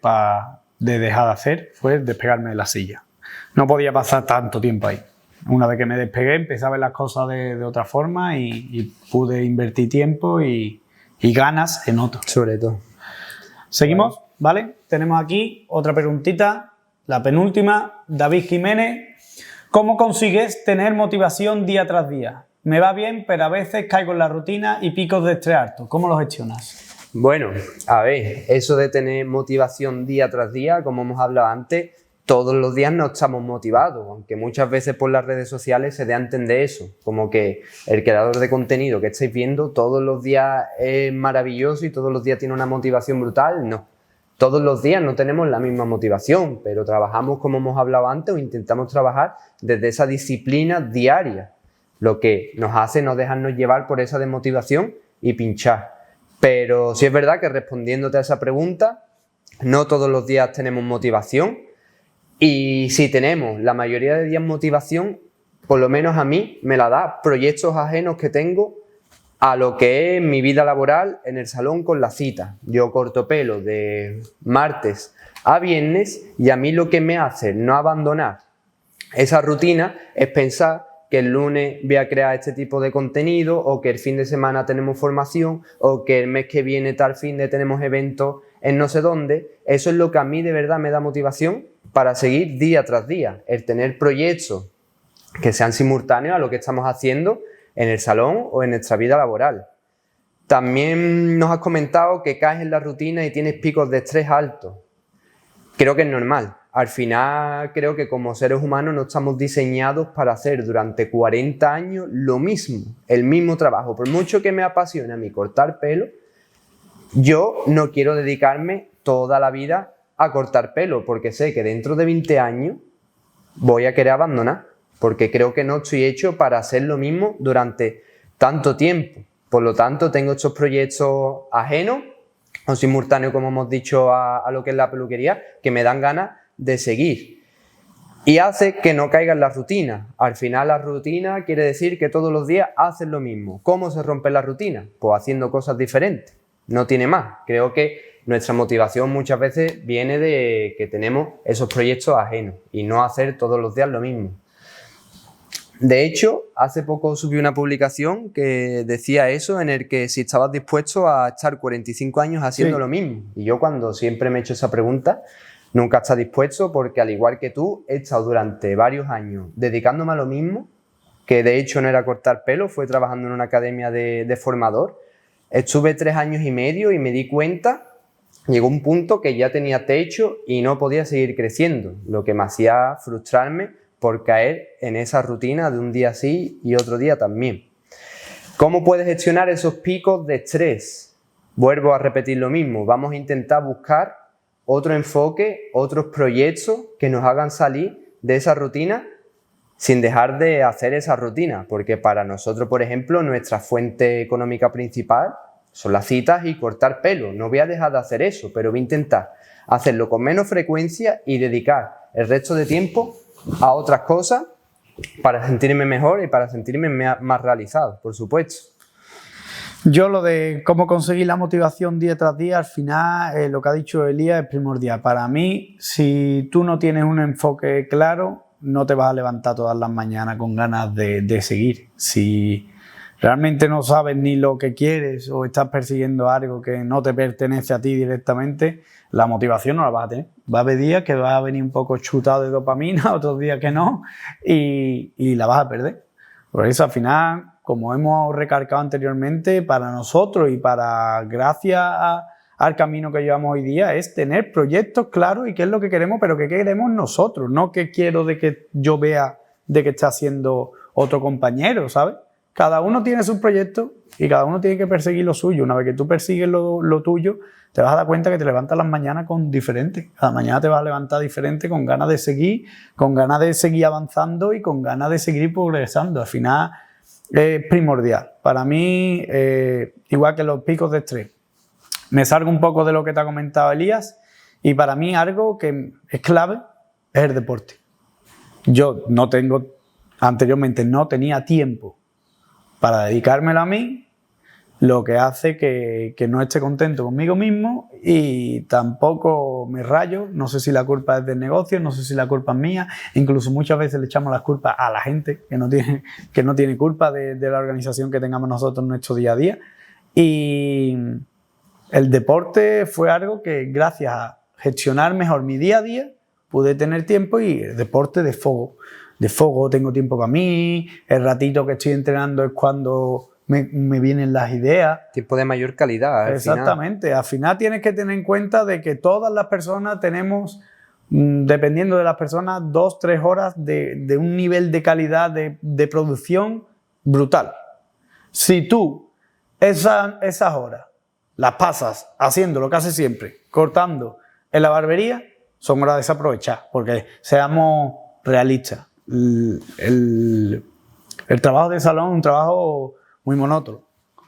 [SPEAKER 1] dejar de hacer, fue despegarme de la silla. No podía pasar tanto tiempo ahí. Una vez que me despegué, empecé a ver las cosas de otra forma y pude invertir tiempo y ganas en otro.
[SPEAKER 2] Sobre todo.
[SPEAKER 1] Seguimos, ¿vale? Tenemos aquí otra preguntita, la penúltima. David Jiménez. ¿Cómo consigues tener motivación día tras día? Me va bien, pero a veces caigo en la rutina y picos de estrés alto. ¿Cómo lo gestionas?
[SPEAKER 2] Bueno, a ver, eso de tener motivación día tras día, como hemos hablado antes, todos los días no estamos motivados, aunque muchas veces por las redes sociales se dé a entender eso, como que el creador de contenido que estáis viendo todos los días es maravilloso y todos los días tiene una motivación brutal. No, todos los días no tenemos la misma motivación, pero trabajamos como hemos hablado antes o intentamos trabajar desde esa disciplina diaria. lo que nos hace no dejarnos llevar por esa desmotivación y pinchar. Pero sí es verdad que respondiéndote a esa pregunta, no todos los días tenemos motivación, y si tenemos la mayoría de días motivación, por lo menos a mí me la da proyectos ajenos que tengo a lo que es mi vida laboral en el salón con la cita. Yo corto pelo de martes a viernes y a mí lo que me hace no abandonar esa rutina es pensar que el lunes voy a crear este tipo de contenido, o que el fin de semana tenemos formación, o que el mes que viene tal fin de tenemos eventos en no sé dónde. Eso es lo que a mí de verdad me da motivación para seguir día tras día, el tener proyectos que sean simultáneos a lo que estamos haciendo en el salón o en nuestra vida laboral. También nos has comentado que caes en la rutina y tienes picos de estrés altos. Creo que es normal. Al final creo que como seres humanos no estamos diseñados para hacer durante 40 años lo mismo, el mismo trabajo. Por mucho que me apasione a mí cortar pelo, yo no quiero dedicarme toda la vida a cortar pelo, porque sé que dentro de 20 años voy a querer abandonar, porque creo que no estoy hecho para hacer lo mismo durante tanto tiempo. Por lo tanto, tengo estos proyectos ajenos o simultáneos, como hemos dicho, a lo que es la peluquería, que me dan ganas de seguir. Y hace que no caiga en la rutina. Al final la rutina quiere decir que todos los días haces lo mismo. ¿Cómo se rompe la rutina? Pues haciendo cosas diferentes. No tiene más. Creo que nuestra motivación muchas veces viene de que tenemos esos proyectos ajenos y no hacer todos los días lo mismo. De hecho, hace poco subí una publicación que decía eso, en el que si estabas dispuesto a estar 45 años haciendo lo mismo. Y yo, cuando siempre me he hecho esa pregunta, nunca está dispuesto, porque al igual que tú, he estado durante varios años dedicándome a lo mismo, que de hecho no era cortar pelo, fue trabajando en una academia de formador. Estuve 3 años y medio y me di cuenta, llegó un punto que ya tenía techo y no podía seguir creciendo, lo que me hacía frustrarme por caer en esa rutina de un día sí y otro día también. ¿Cómo puedes gestionar esos picos de estrés? Vuelvo a repetir lo mismo, vamos a intentar buscar otro enfoque, otros proyectos que nos hagan salir de esa rutina sin dejar de hacer esa rutina, porque para nosotros, por ejemplo, nuestra fuente económica principal son las citas y cortar pelo. No voy a dejar de hacer eso, pero voy a intentar hacerlo con menos frecuencia y dedicar el resto de tiempo a otras cosas para sentirme mejor y para sentirme más realizado, por supuesto.
[SPEAKER 1] Yo lo de cómo conseguir la motivación día tras día, al final lo que ha dicho Elías es primordial. Para mí, si tú no tienes un enfoque claro, no te vas a levantar todas las mañanas con ganas de seguir. Si realmente no sabes ni lo que quieres o estás persiguiendo algo que no te pertenece a ti directamente, la motivación no la vas a tener. Va a haber días que vas a venir un poco chutado de dopamina, otros días que no, y la vas a perder. Por eso, al final, como hemos recalcado anteriormente, para nosotros y gracias al camino que llevamos hoy día, es tener proyectos claros y qué es lo que queremos, pero qué queremos nosotros, no qué quiero de que yo vea de que está haciendo otro compañero, ¿sabes? Cada uno tiene su proyecto y cada uno tiene que perseguir lo suyo. Una vez que tú persigues lo tuyo, te vas a dar cuenta que te levantas las mañanas con diferente. Cada mañana te vas a levantar diferente, con ganas de seguir avanzando y con ganas de seguir progresando. Al final es primordial. Para mí, igual que los picos de estrés, me salgo un poco de lo que te ha comentado Elías, y para mí algo que es clave es el deporte. Yo anteriormente no tenía tiempo para dedicármelo a mí, lo que hace que no esté contento conmigo mismo y tampoco me rayo. No sé si la culpa es del negocio, no sé si la culpa es mía, incluso muchas veces le echamos las culpas a la gente que no tiene culpa de la organización que tengamos nosotros en nuestro día a día. Y el deporte fue algo que, gracias a gestionar mejor mi día a día, pude tener tiempo, y el deporte de fuego, tengo tiempo para mí, el ratito que estoy entrenando es cuando me vienen las ideas.
[SPEAKER 2] Tiempo de mayor calidad.
[SPEAKER 1] Exactamente. Al final tienes que tener en cuenta de que todas las personas tenemos, dependiendo de las personas, 2-3 horas de un nivel de calidad de producción brutal. Si tú esas horas las pasas haciendo lo que haces siempre, cortando en la barbería, son horas desaprovechadas, porque seamos realistas. El El trabajo de salón es un trabajo muy monótono,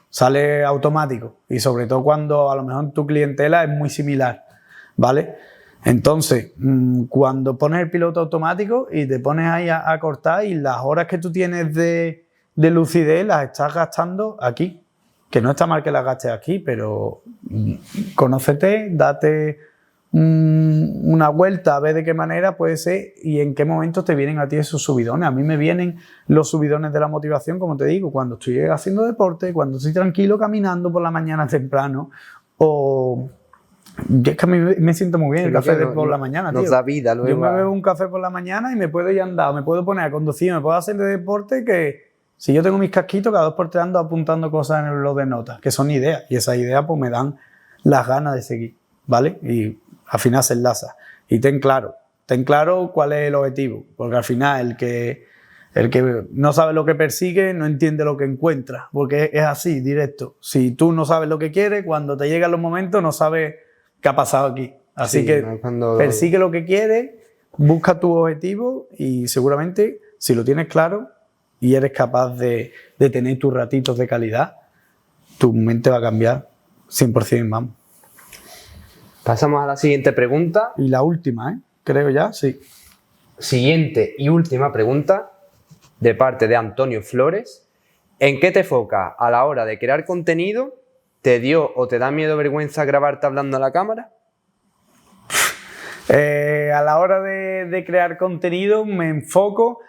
[SPEAKER 1] sale automático y sobre todo cuando a lo mejor tu clientela es muy similar, ¿vale? Entonces, cuando pones el piloto automático y te pones ahí a cortar y las horas que tú tienes de lucidez las estás gastando aquí, que no está mal que las gastes aquí, pero conócete, date una vuelta a ver de qué manera puede ser y en qué momentos te vienen a ti esos subidones. A mí me vienen los subidones de la motivación, como te digo, cuando estoy haciendo deporte, cuando estoy tranquilo caminando por la mañana temprano o... Yo es que a mí me siento muy bien el café por la mañana, tío.
[SPEAKER 2] Nos da vida luego.
[SPEAKER 1] Yo me bebo un café por la mañana y me puedo ir andando, me puedo poner a conducir, me puedo hacer de deporte que si yo tengo mis casquitos, cada 2x3 ando apuntando cosas en el blog de notas, que son ideas. Y esas ideas pues me dan las ganas de seguir, ¿vale? Y al final se enlaza. Y ten claro cuál es el objetivo. Porque al final el que no sabe lo que persigue no entiende lo que encuentra. Porque es así, directo. Si tú no sabes lo que quieres, cuando te llegan los momentos no sabes qué ha pasado aquí. Así
[SPEAKER 2] Sí,
[SPEAKER 1] que
[SPEAKER 2] cuando...
[SPEAKER 1] persigue lo que quieres, busca tu objetivo y seguramente si lo tienes claro y eres capaz de tener tus ratitos de calidad, tu mente va a cambiar 100%, vamos.
[SPEAKER 2] Pasamos a la siguiente pregunta.
[SPEAKER 1] Y la última, creo ya, sí.
[SPEAKER 2] Siguiente y última pregunta de parte de Antonio Flores. ¿En qué te enfocas a la hora de crear contenido? ¿Te dio o te da miedo o vergüenza grabarte hablando a la cámara?
[SPEAKER 1] A la hora de crear contenido me enfoco...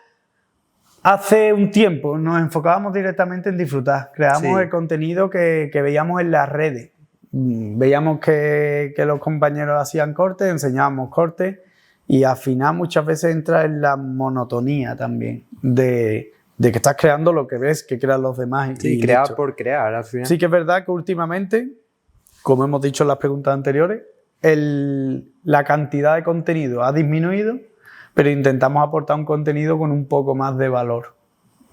[SPEAKER 1] Hace un tiempo nos enfocábamos directamente en disfrutar. Creábamos el contenido que veíamos en las redes. Veíamos que los compañeros hacían cortes, enseñábamos cortes y al final muchas veces entra en la monotonía también de que estás creando lo que ves que crean los demás.
[SPEAKER 2] Sí, crear por crear al final.
[SPEAKER 1] Sí que es verdad que últimamente, como hemos dicho en las preguntas anteriores, la cantidad de contenido ha disminuido, pero intentamos aportar un contenido con un poco más de valor,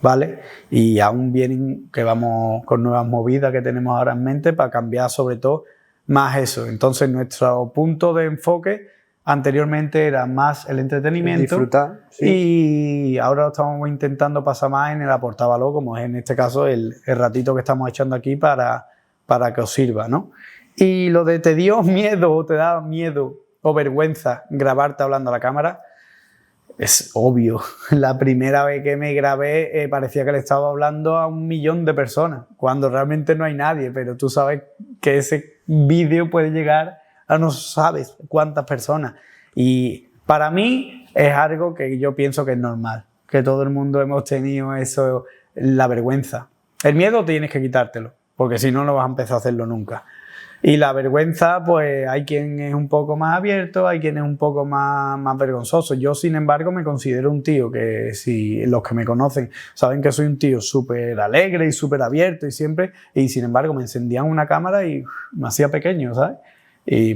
[SPEAKER 1] ¿vale? Y aún vienen que vamos con nuevas movidas que tenemos ahora en mente para cambiar sobre todo más eso. Entonces nuestro punto de enfoque anteriormente era más el entretenimiento.
[SPEAKER 2] Disfrutar, sí.
[SPEAKER 1] Y ahora estamos intentando pasar más en el aportar valor, como es en este caso el ratito que estamos echando aquí para que os sirva, ¿no? Y lo de te dio miedo o te da miedo o vergüenza grabarte hablando a la cámara, es obvio. La primera vez que me grabé parecía que le estaba hablando a 1 millón de personas, cuando realmente no hay nadie, pero tú sabes que ese vídeo puede llegar a no sabes cuántas personas. Y para mí es algo que yo pienso que es normal, que todo el mundo hemos tenido eso, la vergüenza. El miedo tienes que quitártelo, porque si no, no vas a empezar a hacerlo nunca. Y la vergüenza, pues hay quien es un poco más abierto, hay quien es un poco más vergonzoso. Yo, sin embargo, me considero un tío que, si los que me conocen saben que soy un tío súper alegre y súper abierto y siempre, y sin embargo me encendían una cámara y me hacía pequeño, ¿sabes?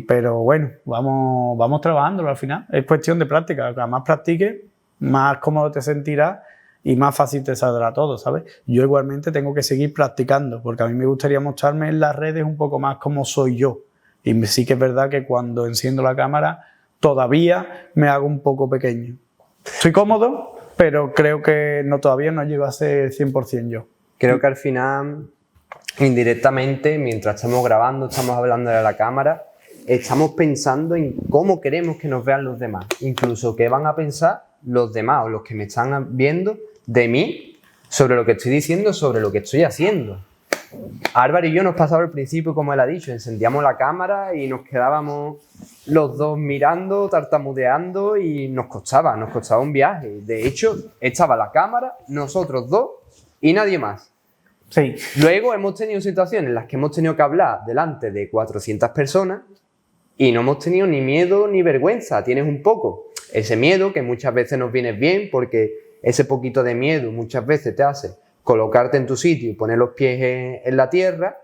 [SPEAKER 1] Pero bueno, vamos trabajándolo al final. Es cuestión de práctica. Cuanto más practiques, más cómodo te sentirás y más fácil te saldrá todo, ¿sabes? Yo igualmente tengo que seguir practicando, porque a mí me gustaría mostrarme en las redes un poco más como soy yo. Y sí que es verdad que cuando enciendo la cámara todavía me hago un poco pequeño. Estoy cómodo, pero creo que todavía no llego a ser 100% yo.
[SPEAKER 2] Creo que al final, indirectamente, mientras estamos grabando, estamos hablando a la cámara, estamos pensando en cómo queremos que nos vean los demás. Incluso qué van a pensar los demás o los que me están viendo de mí sobre lo que estoy diciendo, sobre lo que estoy haciendo. Álvaro y yo nos pasaba al principio, como él ha dicho, encendíamos la cámara y nos quedábamos los dos mirando, tartamudeando y nos costaba un viaje. De hecho, estaba la cámara, nosotros dos y nadie más.
[SPEAKER 1] Sí.
[SPEAKER 2] Luego hemos tenido situaciones en las que hemos tenido que hablar delante de 400 personas y no hemos tenido ni miedo ni vergüenza. Tienes un poco ese miedo que muchas veces nos viene bien, porque ese poquito de miedo muchas veces te hace colocarte en tu sitio y poner los pies en la tierra,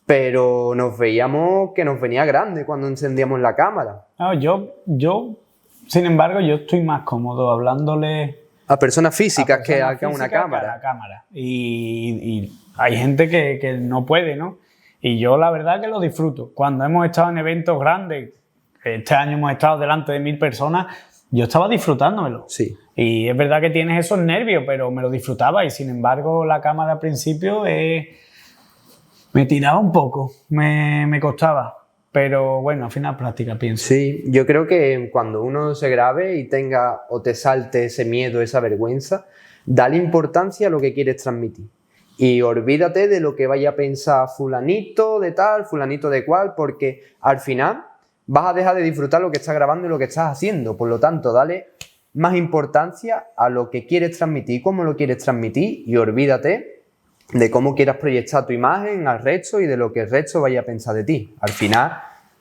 [SPEAKER 2] pero nos veíamos que nos venía grande cuando encendíamos la cámara.
[SPEAKER 3] No, yo, sin embargo, yo estoy más cómodo hablándole
[SPEAKER 2] a personas físicas que a una cámara.
[SPEAKER 3] Y hay gente que no puede, ¿no? Y yo la verdad que lo disfruto. Cuando hemos estado en eventos grandes, este año hemos estado delante de 1000 personas,
[SPEAKER 1] yo estaba disfrutándomelo.
[SPEAKER 2] Sí.
[SPEAKER 1] Y es verdad que tienes esos nervios, pero me lo disfrutaba y sin embargo la cámara al principio me tiraba un poco, me costaba. Pero bueno, al final práctica, pienso.
[SPEAKER 2] Sí, yo creo que cuando uno se grabe y tenga o te salte ese miedo, esa vergüenza, dale importancia a lo que quieres transmitir. Y olvídate de lo que vaya a pensar fulanito de tal, fulanito de cual, porque al final vas a dejar de disfrutar lo que estás grabando y lo que estás haciendo. Por lo tanto, dale más importancia a lo que quieres transmitir, cómo lo quieres transmitir y olvídate de cómo quieras proyectar tu imagen al resto y de lo que el resto vaya a pensar de ti. Al final,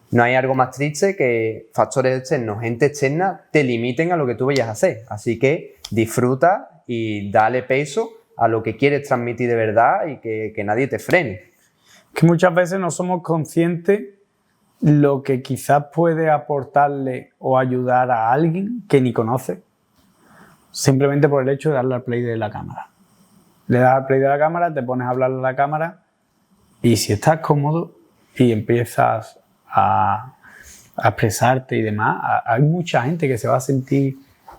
[SPEAKER 2] no hay algo más triste que factores externos, gente externa, te limiten a lo que tú vayas a hacer. Así que disfruta y dale peso a lo que quieres transmitir de verdad y que nadie te frene.
[SPEAKER 1] Que muchas veces no somos conscientes lo que quizás puede aportarle o ayudar a alguien que ni conoce, simplemente por el hecho de darle al play de la cámara. Le das al play de la cámara, te pones a hablarle a la cámara y si estás cómodo y empiezas a expresarte y demás, hay mucha gente que se va a sentir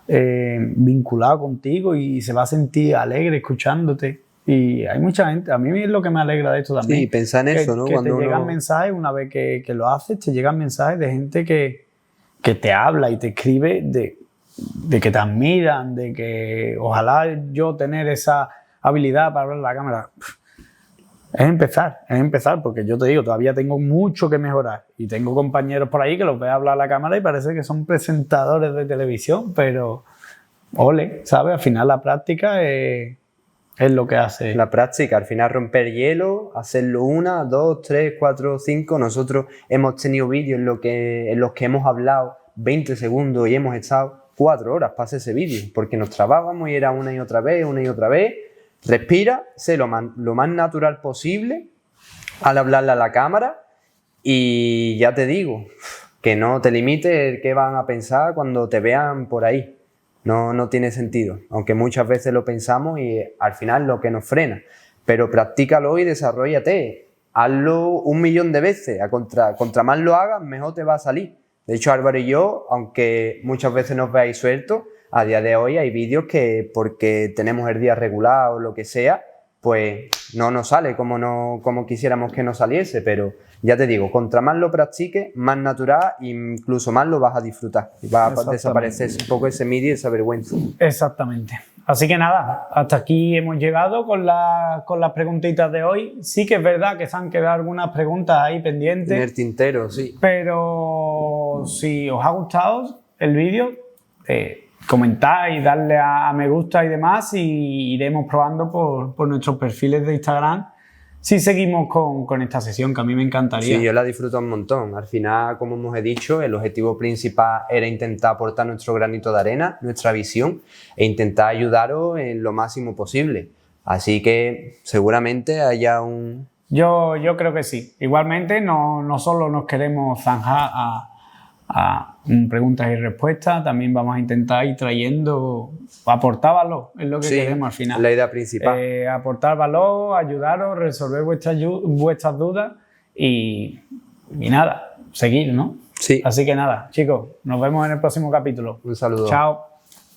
[SPEAKER 1] vinculado contigo y se va a sentir alegre escuchándote. Y hay mucha gente, a mí es lo que me alegra de esto también.
[SPEAKER 2] Sí, pensar en eso, ¿no?
[SPEAKER 1] Que
[SPEAKER 2] Cuando
[SPEAKER 1] te llegan mensajes, una vez que lo haces, te llegan mensajes de gente que te habla y te escribe de que te admiran, de que ojalá yo tener esa habilidad para hablar a la cámara. Es empezar, porque yo te digo, todavía tengo mucho que mejorar y tengo compañeros por ahí que los ve hablar a la cámara y parece que son presentadores de televisión, pero ole, ¿sabes? Al final la práctica es lo que hace.
[SPEAKER 2] La práctica, al final romper hielo, hacerlo 1, 2, 3, 4, 5. Nosotros hemos tenido vídeos en los que hemos hablado 20 segundos y hemos estado 4 horas para hacer ese vídeo, porque nos trabábamos y era una y otra vez. Respira, sé lo más natural posible al hablarle a la cámara y ya te digo, que no te limites qué van a pensar cuando te vean por ahí. No tiene sentido, aunque muchas veces lo pensamos y al final lo que nos frena. Pero practícalo y desarróllate. Hazlo 1.000.000 de veces. Contra más lo hagas, mejor te va a salir. De hecho, Álvaro y yo, aunque muchas veces nos veáis sueltos, a día de hoy hay vídeos que porque tenemos el día regular o lo que sea, pues no nos sale como quisiéramos que nos saliese, pero ya te digo, contra más lo practiques, más natural e incluso más lo vas a disfrutar y va a desaparecer un poco ese miedo y esa vergüenza.
[SPEAKER 1] Exactamente. Así que nada, hasta aquí hemos llegado con las preguntitas de hoy. Sí que es verdad que se han quedado algunas preguntas ahí pendientes.
[SPEAKER 2] En el tintero, sí.
[SPEAKER 1] Pero si os ha gustado el vídeo, comentáis, darle a me gusta y demás y iremos probando por nuestros perfiles de Instagram si seguimos con esta sesión, que a mí me encantaría.
[SPEAKER 2] Sí, yo la disfruto un montón. Al final, como hemos dicho, el objetivo principal era intentar aportar nuestro granito de arena, nuestra visión e intentar ayudaros en lo máximo posible. Así que seguramente haya un...
[SPEAKER 1] Yo creo que sí. Igualmente no solo nos queremos zanjar a preguntas y respuestas, también vamos a intentar ir trayendo, aportar valor, es lo que queremos al final.
[SPEAKER 2] La idea principal.
[SPEAKER 1] Aportar valor, ayudaros, resolver vuestras dudas y nada, seguir, ¿no?
[SPEAKER 2] Sí.
[SPEAKER 1] Así que nada, chicos, nos vemos en el próximo capítulo.
[SPEAKER 2] Un saludo.
[SPEAKER 1] Chao.